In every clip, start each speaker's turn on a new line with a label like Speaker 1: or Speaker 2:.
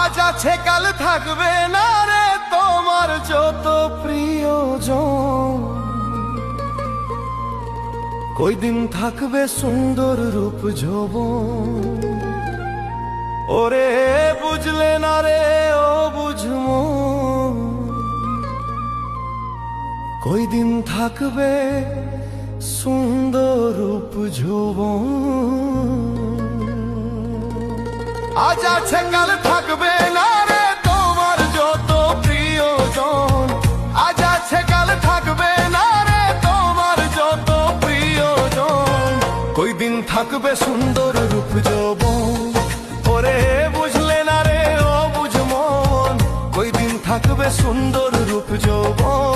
Speaker 1: আজ আছে কাল থাকবে না রে তোমার যত প্রিয়জন। কই দিন থাকবে সুন্দর রূপ যৌবন। ওরে বুঝলে না রে ও বুঝমো, কই দিন থাকবে সুন্দর রূপ যৌবন। আজ আছে কাল থাকবে না রে তোমার যত প্রিয়জন। আজ আছে কাল থাকবে না রে তোমার যত প্রিয়জন। কই দিন থাকবে সুন্দর রূপ যৌবন। ওরে বুঝলে না রে ও বুঝমন, কই দিন থাকবে সুন্দর রূপ যৌবন।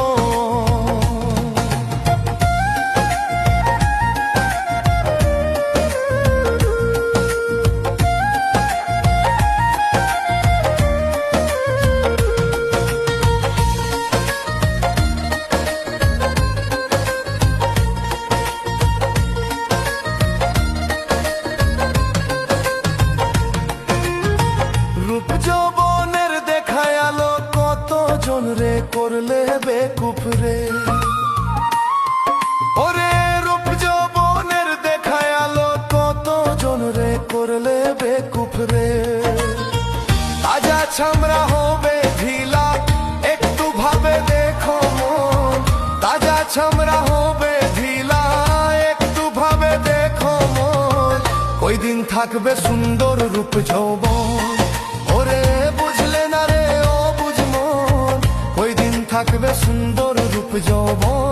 Speaker 1: রূপ যৌবনের দেখায় আলো কতজন রে করলে বেকুফ রে। ওরে রূপ যৌবনের দেখায় আলো কতজন রে করলে বেকুফ রে। তাজা ছামড়া হবে ঢিলা একটু ভাবে দেখো মন। তাজা ছামড়া হবে ঢিলা একটু ভাবে দেখো মন। কই দিন থাকবে সুন্দর রূপ যৌবন। ওরে বুঝলে না রে ও বুঝমন, কই দিন থাকবে সুন্দর রূপ যৌবন।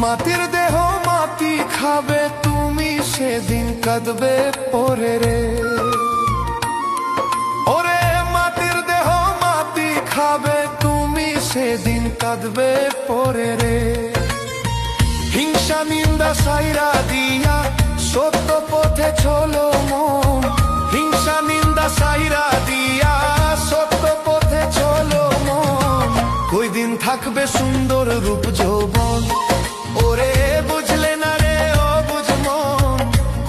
Speaker 1: মাটির দেহ মাটি খাবে তুমি সেদিন কাঁদবে পরে রে। ওরে মাটির দেহ মাটি খাবে তুমি সেদিন কাঁদবে পরে রে। হিংসা নিন্দা সাইরা দিয়া সত্য পথে চলো মন। হিংসা নিন্দা সাইরা দিয়া সত্য পথে চলো মন। কই দিন থাকবে সুন্দর রূপ যৌবন। ওরে বুঝলে না রে ও বুঝমন,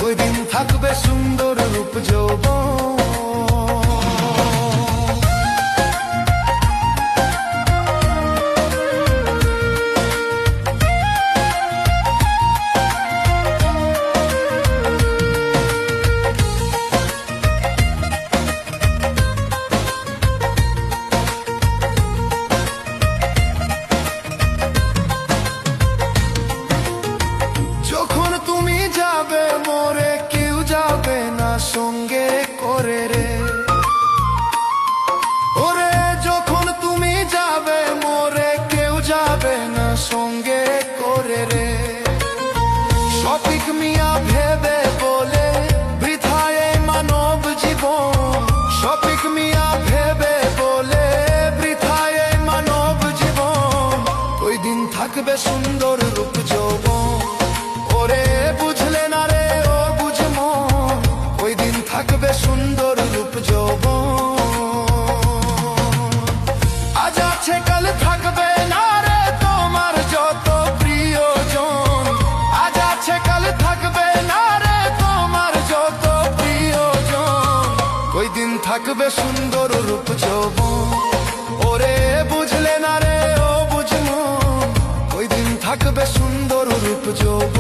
Speaker 1: কই দিন থাকবে সুন্দর রূপ যৌবন। যখন তুমি যাবে মোরে কেউ যাবে না সঙ্গে করে রে। ওরে যখন তুমি যাবে মোরে কেউ যাবে না সঙ্গে করে রে। শফিক মিয়া ভেবে বলে বৃথায় মানব জীবন। শফিক মিয়া ভেবে বলে বৃথায় মানব জীবন। কই দিন থাকবে সুন্দর রূপ যৌবন। ওরে বুঝলে না রে ও বুঝমন, কই দিন থাকবে সুন্দর রূপ যৌবন। আজ আছে কাল থাকবে না রে তোমার যত প্রিয়জন। আজ আছে কাল থাকবে না রে তোমার যত প্রিয়জন। কই দিন থাকবে সুন্দর রূপ যৌবন। ওরে বুঝলে না রে ও বুঝমন, কই দিন থাকবে সুন্দর রূপ যৌবন।